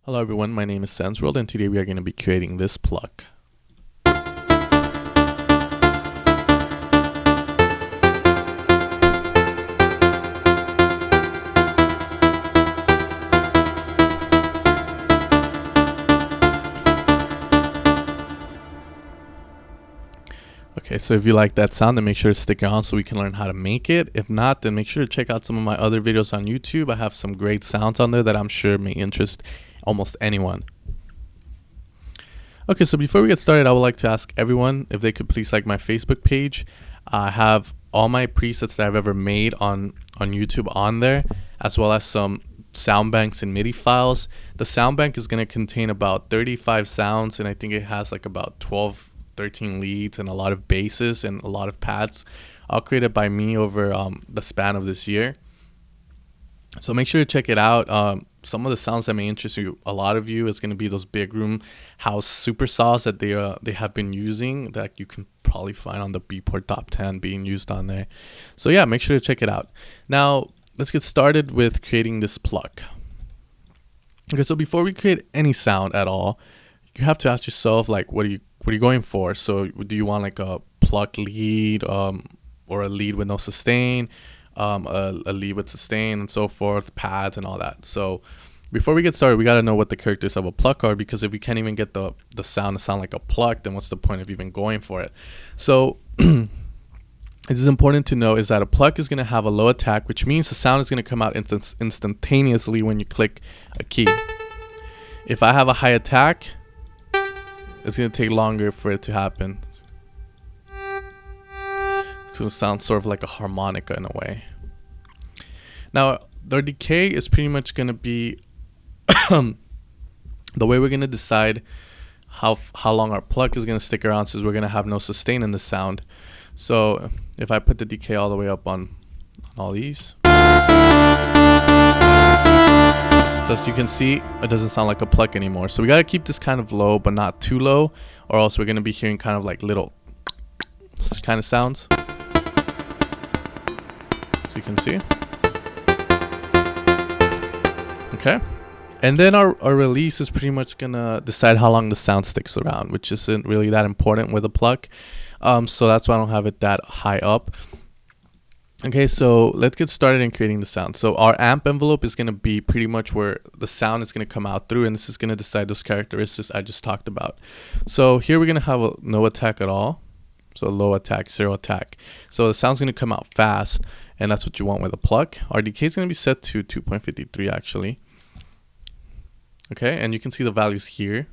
Hello everyone, my name is SenseWorld and today we are going to be creating this Pluck. Okay, so if you like that sound, then make sure to stick around so we can learn how to make it. If not, then make sure to check out some of my other videos on YouTube. I have some great sounds on there that I'm sure may interest almost anyone. Okay, so before we get started, I would like to ask everyone if they could please like my Facebook page. I have all my presets that I've ever made on YouTube on there, as well as some sound banks and MIDI files. The sound bank is going to contain about 35 sounds, and I think it has like about 13 leads and a lot of basses and a lot of pads, all created by me over the span of this year. So make sure to check it out. Some of the sounds that may interest you, a lot of you, is going to be those big room house super saws that they have been using that you can probably find on the Beatport Top 10 being used on there. So yeah, make sure to check it out. Now let's get started with creating this Pluck. Okay, so before we create any sound at all, you have to ask yourself, like, what are you going for? So do you want like a Pluck lead, or a lead with no sustain, a lead with sustain and so forth, pads and all that. So before we get started, we got to know what the characteristics of a Pluck are, because if we can't even get the sound to sound like a Pluck, then what's the point of even going for it? So it is important to know is that a Pluck is going to have a low attack, which means the sound is going to come out instantaneously when you click a key. If I have a high attack, it's going to take longer for it to happen. It's going to sound sort of like a harmonica in a way. Now, the decay is pretty much going to be the way we're going to decide how long our Pluck is going to stick around, since we're going to have no sustain in the sound. So if I put the decay all the way up on all these, so as you can see, it doesn't sound like a Pluck anymore. So we got to keep this kind of low, but not too low, or else we're going to be hearing kind of like little kind of sounds. So you can see. Okay. And then our release is pretty much going to decide how long the sound sticks around, which isn't really that important with a Pluck. So that's why I don't have it that high up. Okay, so let's get started in creating the sound. So our amp envelope is going to be pretty much where the sound is going to come out through, and this is going to decide those characteristics I just talked about. So here we're going to have no attack at all. So low attack, zero attack. So the sound's going to come out fast, and that's what you want with a Pluck. Our decay is going to be set to 2.53 actually. Okay, and you can see the values here.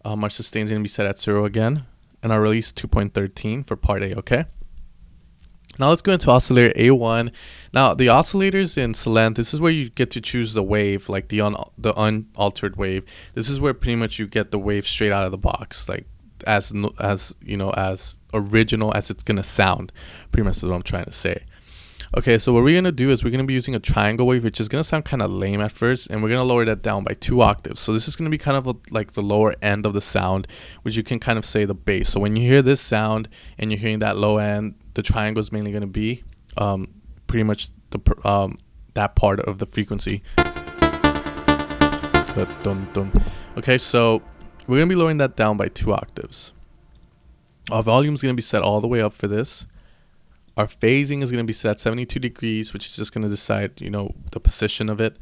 Our sustain is going to be set at 0 again, and our release 2.13 for part A. Okay. Now let's go into Oscillator A1. Now the oscillators in Celent, this is where you get to choose the wave, like the unaltered wave. This is where pretty much you get the wave straight out of the box, like as you know, as original as it's gonna sound. Pretty much is what I'm trying to say. Okay, so what we're gonna do is we're gonna be using a triangle wave, which is gonna sound kind of lame at first, and we're gonna lower that down by 2 octaves. So this is gonna be kind of like the lower end of the sound, which you can kind of say the bass. So when you hear this sound and you're hearing that low end, the triangle is mainly gonna be pretty much that part of the frequency. Okay, so we're gonna be lowering that down by 2 octaves. Our volume is gonna be set all the way up for this. Our phasing is going to be set at 72 degrees, which is just going to decide, you know, the position of it.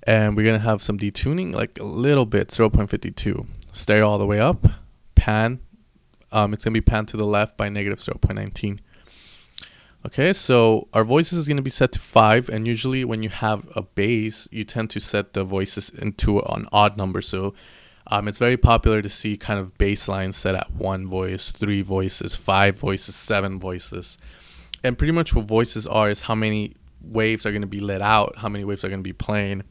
And we're going to have some detuning, like a little bit, 0.52. Stereo all the way up. Pan. It's going to be pan to the left by negative 0.19. Okay, so our voices is going to be set to 5. And usually when you have a bass, you tend to set the voices into an odd number. So it's very popular to see kind of bass lines set at 1 voice, 3 voices, 5 voices, 7 voices. And pretty much what voices are is how many waves are going to be let out, how many waves are going to be playing.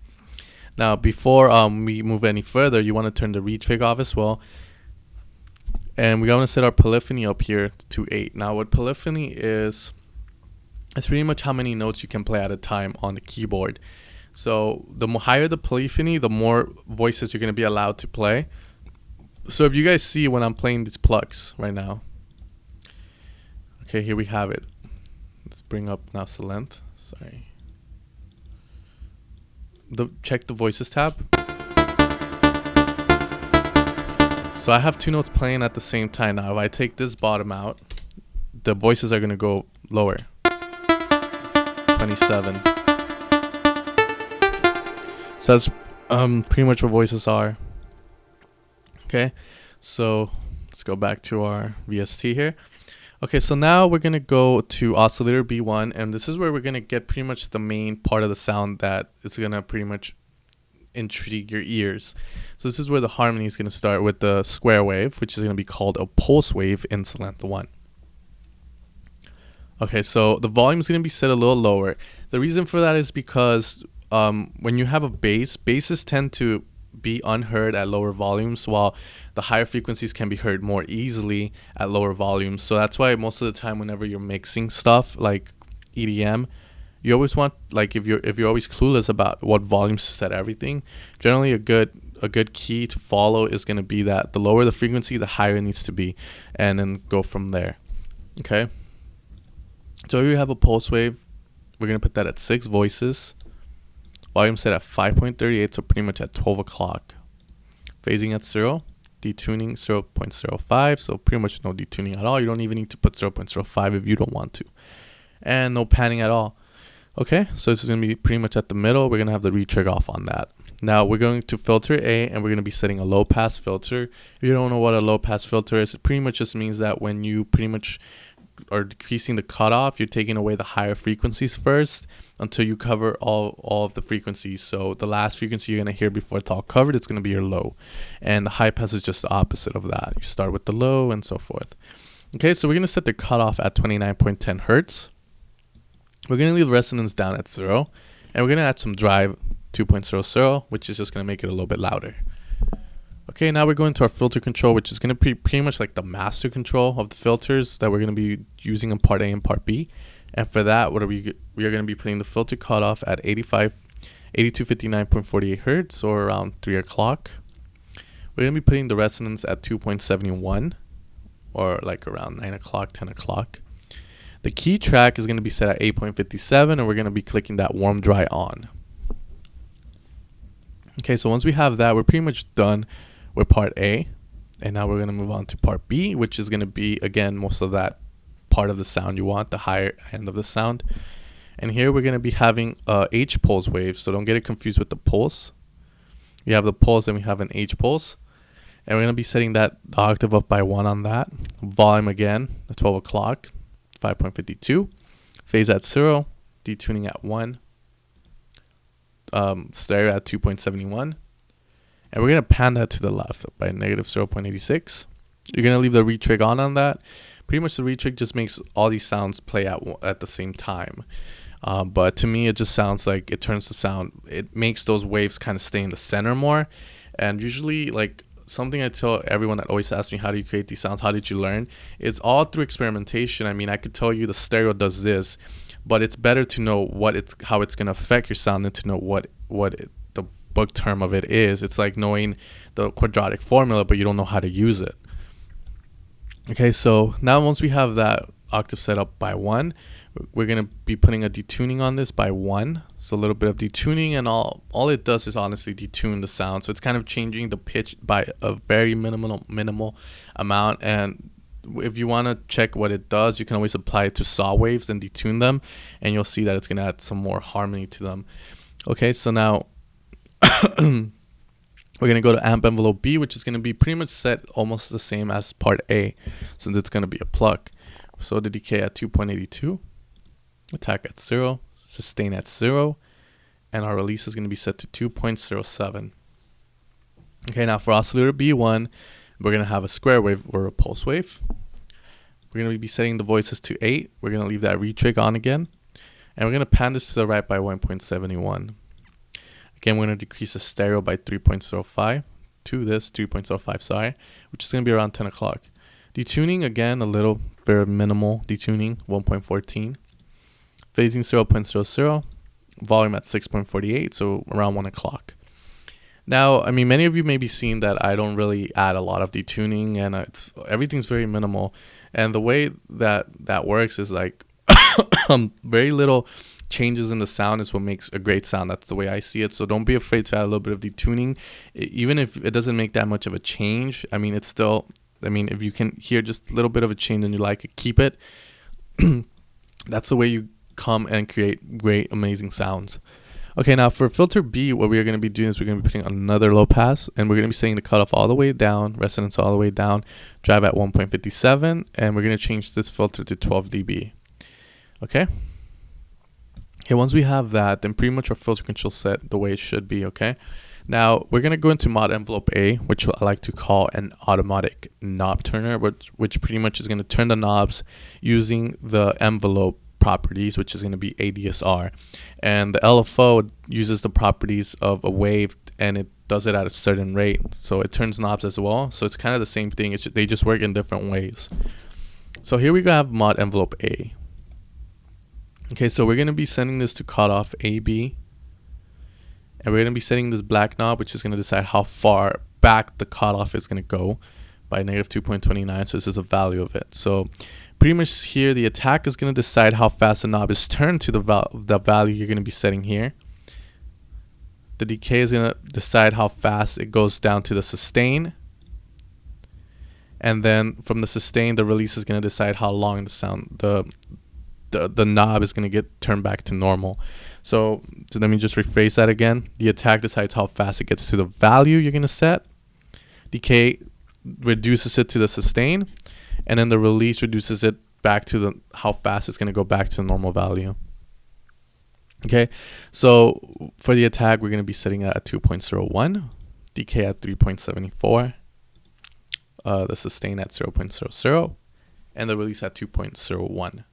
Now, before we move any further, you want to turn the retrig off as well. And we're going to set our polyphony up here to 8. Now, what polyphony is, it's pretty much how many notes you can play at a time on the keyboard. So the higher the polyphony, the more voices you're going to be allowed to play. So if you guys see when I'm playing these plucks right now. Okay, here we have it. Let's bring up now Celent. Sorry. Check the voices tab. So I have two notes playing at the same time. Now if I take this bottom out, the voices are going to go lower. 27. So that's pretty much what voices are. Okay, so let's go back to our VST here. Okay, so now we're going to go to Oscillator B1, and this is where we're going to get pretty much the main part of the sound that is going to pretty much intrigue your ears. So this is where the harmony is going to start with the square wave, which is going to be called a pulse wave in length 1. Okay, so the volume is going to be set a little lower. The reason for that is because when you have a bass, basses tend to be unheard at lower volumes, while the higher frequencies can be heard more easily at lower volumes. So that's why most of the time whenever you're mixing stuff like EDM, you always want, like, if you're always clueless about what volumes to set everything, generally a good key to follow is going to be that the lower the frequency, the higher it needs to be, and then go from there. Okay, so here you have a pulse wave. We're going to put that at 6 voices. Volume set at 5.38, so pretty much at 12 o'clock. Phasing at 0. Detuning 0.05, so pretty much no detuning at all. You don't even need to put 0.05 if you don't want to. And no panning at all. Okay, so this is going to be pretty much at the middle. We're going to have the retrig off on that. Now we're going to filter A, and we're going to be setting a low pass filter. If you don't know what a low pass filter is, it pretty much just means that when you pretty much are decreasing the cutoff, you're taking away the higher frequencies first until you cover all of the frequencies. So the last frequency you're going to hear before it's all covered, it's going to be your low. And the high pass is just the opposite of that. You start with the low and so forth. Okay, so we're going to set the cutoff at 29.10 hertz. We're going to leave resonance down at 0. And we're going to add some drive 2.00, which is just going to make it a little bit louder. Okay, now we're going to our filter control, which is going to be pretty much like the master control of the filters that we're going to be using in part A and part B. And for that, we are going to be putting the filter cutoff at 8259.48 hertz, or around 3 o'clock. We're going to be putting the resonance at 2.71, or like around 9 o'clock, 10 o'clock. The key track is going to be set at 8.57, and we're going to be clicking that warm dry on. Okay, so once we have that, we're pretty much done with part A. And now we're going to move on to part B, which is going to be, again, most of that part of the sound you want, the higher end of the sound. And here we're going to be having H pulse wave, so don't get it confused with the pulse. We have the pulse and we have an H pulse. And we're going to be setting that octave up by 1 on that. Volume again, at 12 o'clock, 5.52. Phase at 0, detuning at 1. Stereo at 2.71. And we're going to pan that to the left by negative 0.86. You're going to leave the retrig on that. Pretty much the retrig just makes all these sounds play at the same time. But to me, it just sounds like it turns the sound. It makes those waves kind of stay in the center more. And usually, like, something I tell everyone that always asks me, how do you create these sounds? How did you learn? It's all through experimentation. I mean, I could tell you the stereo does this, but it's better to know how it's going to affect your sound than to know what the book term of it is. It's like knowing the quadratic formula, but you don't know how to use it. Okay, so now once we have that octave set up by 1, we're going to be putting a detuning on this by 1. So a little bit of detuning, and all it does is honestly detune the sound. So it's kind of changing the pitch by a very minimal amount. And if you want to check what it does, you can always apply it to saw waves and detune them, and you'll see that it's going to add some more harmony to them. Okay, so now we're going to go to amp envelope B, which is going to be pretty much set almost the same as part A, since it's going to be a pluck. So the decay at 2.82, attack at 0, sustain at 0, and our release is going to be set to 2.07. Okay, now for Oscillator B1, we're going to have a square wave or a pulse wave. We're going to be setting the voices to 8. We're going to leave that retrig on again. And we're going to pan this to the right by 1.71. Again, we're going to decrease the stereo by 3.05 to this 3.05, sorry, which is going to be around 10 o'clock. Detuning, again, a little, very minimal detuning, 1.14. Phasing 0.00. Volume at 6.48, so around 1 o'clock. Now, I mean, many of you may be seeing that I don't really add a lot of detuning, and everything's very minimal. And the way that works is like very little changes in the sound is what makes a great sound. That's the way I see it. So don't be afraid to add a little bit of detuning, even if it doesn't make that much of a change. I mean, it's still, I mean, if you can hear just a little bit of a change and you like it, keep it. That's the way you come and create great, amazing sounds. Okay, now for filter B, what we are going to be doing is we're going to be putting another low pass, and we're going to be setting the cutoff all the way down, resonance all the way down, drive at 1.57, and we're going to change this filter to 12 dB. Okay. Okay, once we have that, then pretty much our filter control set the way it should be. Okay. Now we're going to go into mod envelope A, which I like to call an automatic knob turner, which pretty much is going to turn the knobs using the envelope properties, which is going to be ADSR, and the LFO uses the properties of a wave, and it does it at a certain rate, so it turns knobs as well. So it's kind of the same thing, they just work in different ways. So here we have mod envelope A. Okay, so we're going to be sending this to cutoff AB, and we're going to be setting this black knob, which is going to decide how far back the cutoff is going to go by -2.29. So this is a value of it. So pretty much here, the attack is going to decide how fast the knob is turned to the value you're going to be setting here. The decay is going to decide how fast it goes down to the sustain. And then from the sustain, the release is going to decide how long the knob is going to get turned back to normal. So let me just rephrase that again. The attack decides how fast it gets to the value you're going to set. Decay reduces it to the sustain, and then the release reduces it back to how fast it's going to go back to the normal value. Okay, so for the attack, we're going to be setting it at 2.01, decay at 3.74, the sustain at 0.00, and the release at 2.01.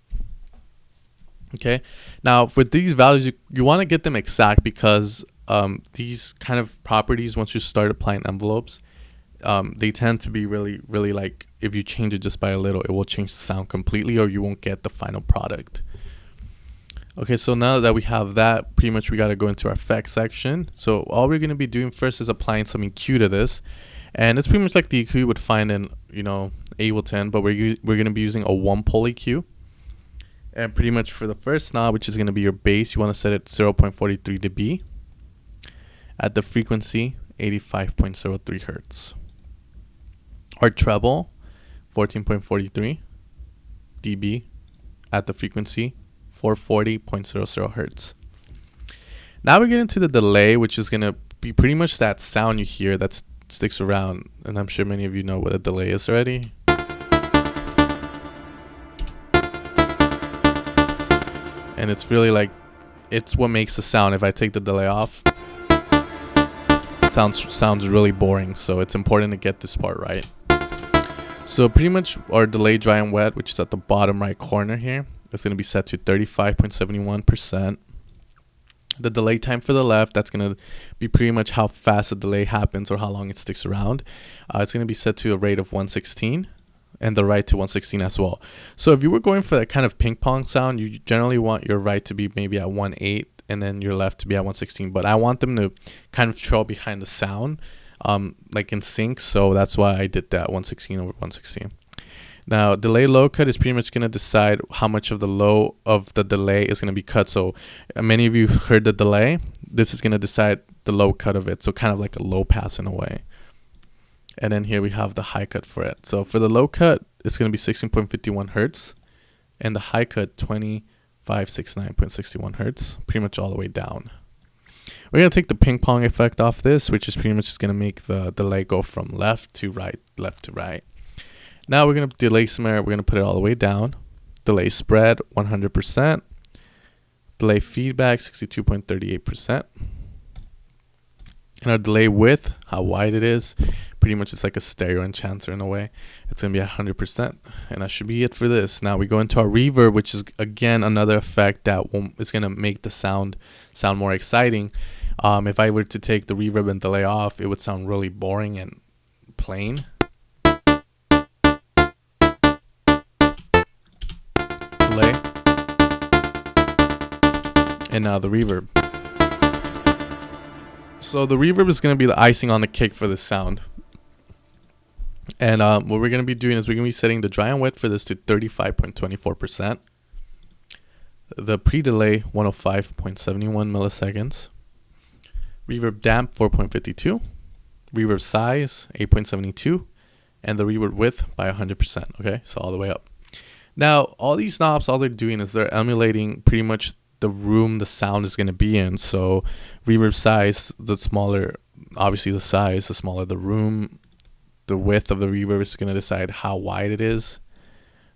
Okay, now for these values, you want to get them exact, because these kind of properties, once you start applying envelopes, they tend to be really like, if you change it just by a little, it will change the sound completely, or you won't get the final product. Okay, so now that we have that, pretty much we got to go into our effects section. So all we're going to be doing first is applying some EQ to this, and it's pretty much like the EQ you would find in, you know, Ableton, but we're going to be using a 1-pole EQ. And pretty much for the first knob, which is going to be your bass, you want to set it 0.43 dB at the frequency 85.03 hertz. Our treble 14.43 dB at the frequency 440.00 hertz. Now we get into the delay, which is going to be pretty much that sound you hear that sticks around, and I'm sure many of you know what a delay is already. And it's really like, it's what makes the sound. If I take the delay off, sounds really boring. So it's important to get this part right. So pretty much our delay dry and wet, which is at the bottom right corner here, is going to be set to 35.71%. The delay time for the left, that's going to be pretty much how fast the delay happens or how long it sticks around. It's going to be set to a rate of 116. And the right to 116 as well. So if you were going for that kind of ping pong sound, you generally want your right to be maybe at 1.8 and then your left to be at 116. But I want them to kind of trail behind the sound, like in sync. So that's why I did that 116 over 116. Now, delay low cut is pretty much going to decide how much of the low of the delay is going to be cut. So many of you heard the delay. This is going to decide the low cut of it. So kind of like a low pass in a way. And then here we have the high cut for it. So for the low cut, it's going to be 16.51 hertz. And the high cut, 2569.61 hertz. Pretty much all the way down. We're going to take the ping pong effect off this, which is pretty much just going to make the delay go from left to right, left to right. Now we're going to delay snare. We're going to put it all the way down. Delay spread, 100%. Delay feedback, 62.38%. And our delay width, how wide it is, pretty much it's like a stereo enhancer in a way. It's going to be 100%. And that should be it for this. Now we go into our reverb, which is, again, another effect that is going to make the sound more exciting. If I were to take the reverb and delay off, it would sound really boring and plain. Delay. And now the reverb. So the reverb is going to be the icing on the cake for this sound. And what we're going to be doing is we're going to be setting the dry and wet for this to 35.24%. the pre-delay 105.71 milliseconds, reverb damp 4.52, reverb size 8.72, and the reverb width by 100%. Okay, so all the way up. Now, all these knobs, all they're doing is they're emulating pretty much the room the sound is going to be in. So reverb size, the smaller, obviously the size, the smaller the room, the width of the reverb is going to decide how wide it is.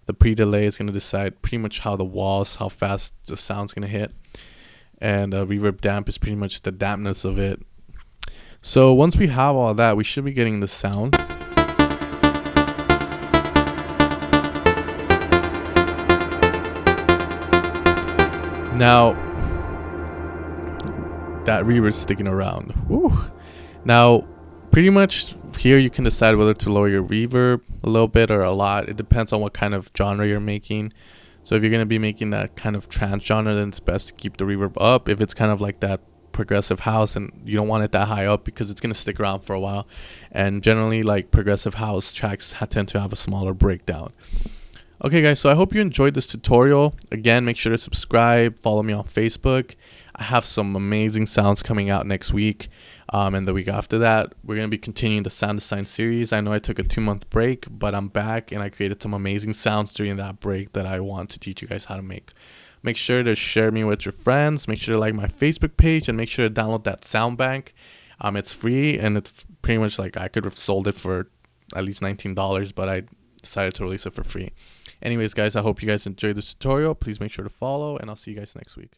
The pre-delay is going to decide pretty much how the walls, how fast the sound's going to hit. And reverb damp is pretty much the dampness of it. So once we have all that, we should be getting the sound. Now, that reverb's sticking around. Woo. Now, pretty much here you can decide whether to lower your reverb a little bit or a lot. It depends on what kind of genre you're making. So if you're going to be making that kind of trance genre, then it's best to keep the reverb up. If it's kind of like that progressive house, and you don't want it that high up because it's going to stick around for a while. And generally, like progressive house tracks tend to have a smaller breakdown. Okay guys, so I hope you enjoyed this tutorial. Again, make sure to subscribe, follow me on Facebook. I have some amazing sounds coming out next week, and the week after that. We're going to be continuing the sound design series. I know I took a 2-month break, but I'm back and I created some amazing sounds during that break that I want to teach you guys how to make. Make sure to share me with your friends. Make sure to like my Facebook page and make sure to download that sound bank. It's free and it's pretty much like I could have sold it for at least $19, but I decided to release it for free. Anyways, guys, I hope you guys enjoyed this tutorial. Please make sure to follow, and I'll see you guys next week.